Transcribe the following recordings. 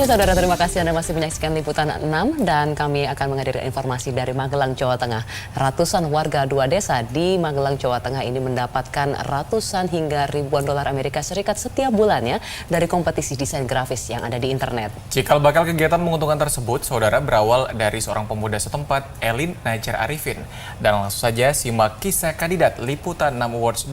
Oke saudara, terima kasih Anda masih menyaksikan Liputan 6 dan kami akan menghadirkan informasi dari Magelang, Jawa Tengah. Ratusan warga dua desa di Magelang, Jawa Tengah ini mendapatkan ratusan hingga ribuan dolar Amerika Serikat setiap bulannya dari kompetisi desain grafis yang ada di internet. Cikal bakal kegiatan menguntungkan tersebut, saudara, berawal dari seorang pemuda setempat, Elin Najar Arifin. Dan langsung saja simak kisah kandidat Liputan 6 Awards.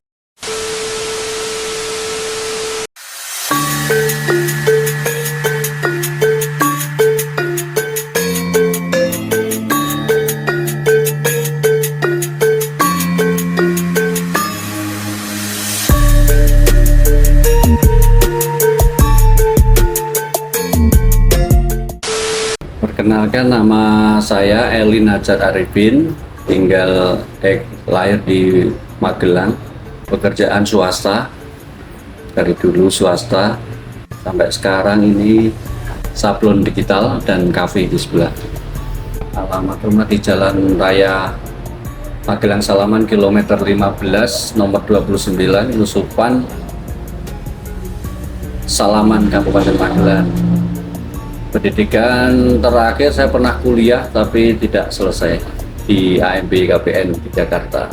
Perkenalkan, nama saya Elin Najar Arifin, lahir di Magelang, pekerjaan swasta, dari dulu swasta, sampai sekarang ini sablon digital dan kafe di sebelah. Alamat rumah di Jalan Raya Magelang Salaman, kilometer 15, nomor 29, Lusupan, Salaman, Kabupaten Magelang. Pendidikan terakhir saya pernah kuliah tapi tidak selesai di AMB KPN di Jakarta.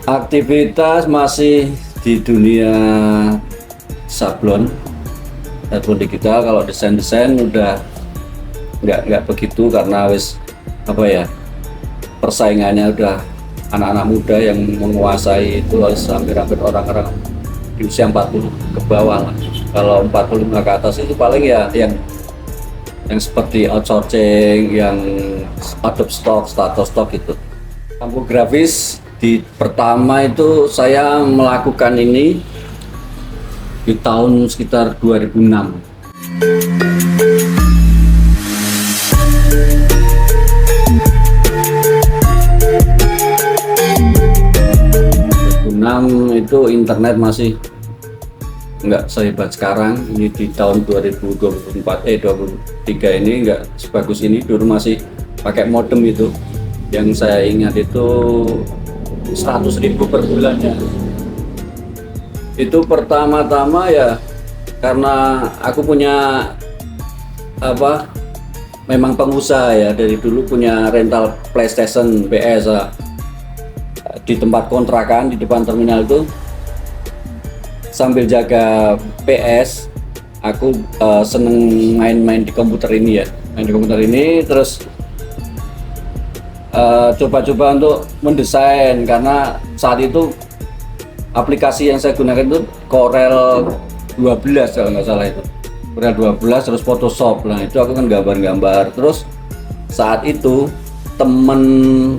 Aktivitas masih di dunia sablon digital. Kalau desain udah nggak begitu karena persaingannya udah anak-anak muda yang menguasai itu, hampir orang-orang di usia 40 ke bawah lah. Kalau 45 ke atas itu paling ya yang seperti outsourcing, yang Adobe Stock, Shutterstock itu. Kampu grafis pertama itu saya melakukan ini di tahun sekitar 2006. Itu internet masih nggak sehebat sekarang. Ini di tahun 2023 ini nggak sebagus ini. Dulu masih pakai modem itu, yang saya ingat itu 100.000 per bulannya. Itu pertama-tama ya karena aku punya memang pengusaha ya, dari dulu punya rental PlayStation, PS di tempat kontrakan di depan terminal itu. Sambil jaga PS, aku seneng main-main di komputer ini ya. Main di komputer ini terus coba-coba untuk mendesain, karena saat itu aplikasi yang saya gunakan itu Corel 12 kalau nggak salah itu. Corel 12 terus Photoshop. Nah itu aku kan gambar-gambar. Terus saat itu temen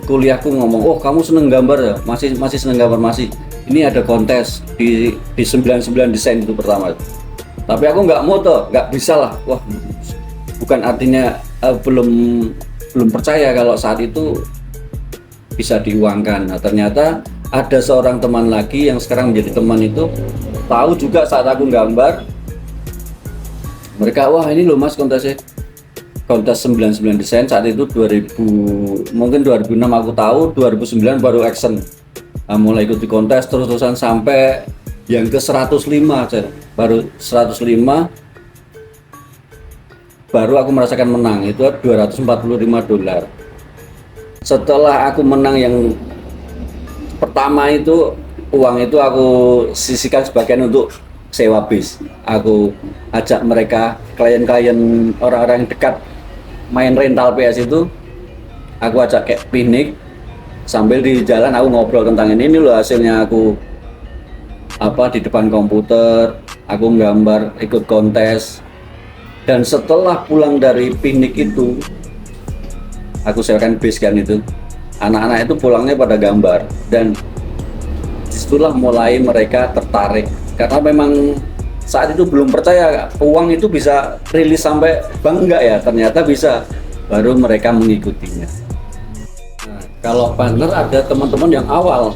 kuliahku ngomong, "Oh, kamu seneng gambar ya? Masih seneng gambar masih. Ini ada kontes di 99 desain itu pertama." Tapi aku nggak mau tuh, nggak bisa lah. Wah, bukan artinya belum percaya kalau saat itu bisa diuangkan. Nah, ternyata ada seorang teman lagi yang sekarang menjadi teman itu tahu juga saat aku gambar. Mereka, "Wah, ini loh Mas kontes 99 desain." Saat itu 2006 aku tahu, 2009 baru action. Nah, mulai ikuti kontes terus-terusan sampai yang ke 105 aja. Baru 105 baru aku merasakan menang, itu $245. Setelah aku menang yang pertama itu, uang itu aku sisihkan sebagian untuk sewa bis. Aku ajak mereka, klien-klien, orang-orang yang dekat main rental PS itu, aku ajak kayak piknik. Sambil di jalan aku ngobrol tentang ini loh hasilnya aku di depan komputer, aku gambar, ikut kontes. Dan setelah pulang dari piknik itu, aku sewakan bis kan itu. Anak-anak itu pulangnya pada gambar, dan disitulah mulai mereka tertarik. Karena memang saat itu belum percaya uang itu bisa rilis sampai bank, enggak ya, ternyata bisa. Baru mereka mengikutinya. Kalau partner ada teman-teman yang awal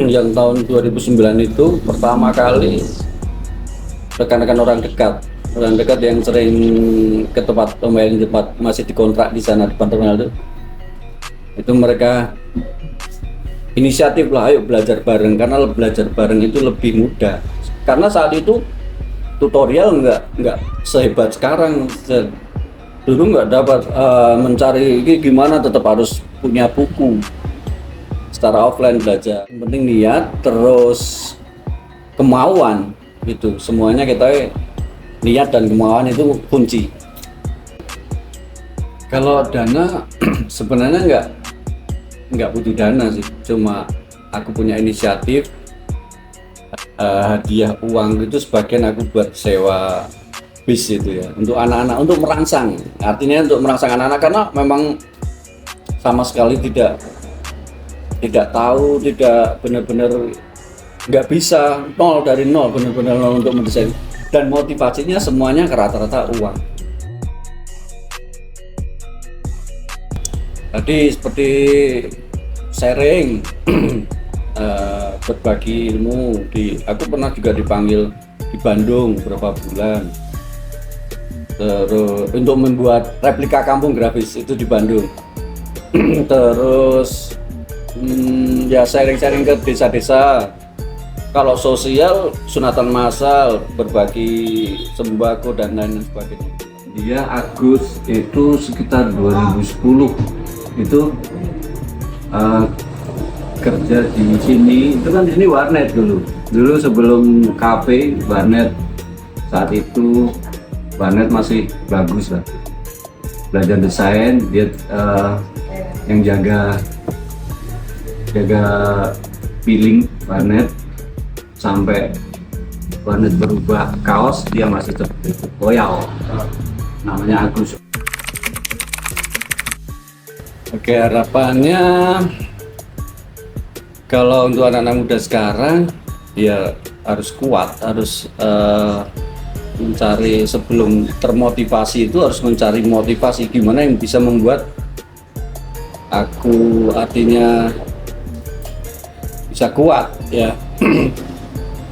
yang tahun 2009 itu pertama kali rekan-rekan orang dekat yang sering ke tempat pemain, tempat masih dikontrak di sana depan terminal itu mereka inisiatif lah, ayo belajar bareng, karena belajar bareng itu lebih mudah. Karena saat itu tutorial nggak sehebat sekarang. dulu nggak dapat mencari ini gimana, tetap harus punya buku secara offline belajar. Yang penting niat terus kemauan, itu semuanya kita niat dan kemauan itu kunci. Kalau dana sebenarnya nggak butuh dana sih, cuma aku punya inisiatif, hadiah uang itu sebagian aku buat sewa bis itu ya, untuk anak-anak, untuk merangsang, artinya untuk merangsang anak-anak, karena memang sama sekali tidak tahu, tidak benar-benar nggak bisa, nol dari nol, benar-benar nol untuk mendesain, dan motivasinya semuanya ke rata-rata uang. Tadi seperti sharing, berbagi ilmu. Aku pernah juga dipanggil di Bandung beberapa bulan, terus untuk membuat replika kampung grafis itu di Bandung. Terus ya sharing-sharing ke desa-desa. Kalau sosial, sunatan massal, berbagi sembako dan lain sebagainya. Dia Agus itu sekitar 2010 itu kerja di sini. Itu kan di sini warnet dulu sebelum kafe, warnet. Saat itu warnet masih bagus lah. Belajar desain, dia yang jaga billing warnet, sampai warnet berubah kaos, dia masih seperti itu. Loyal, namanya Agus. Oke, harapannya kalau untuk anak-anak muda sekarang ya harus kuat, harus mencari, sebelum termotivasi itu harus mencari motivasi gimana yang bisa membuat aku artinya bisa kuat ya.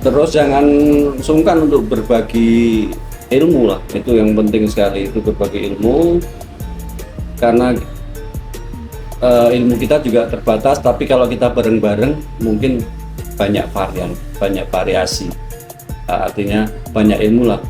Terus jangan sungkan untuk berbagi ilmu lah, itu yang penting sekali, itu berbagi ilmu, karena ilmu kita juga terbatas, tapi kalau kita bareng-bareng mungkin banyak varian, banyak variasi, artinya banyak ilmu lah.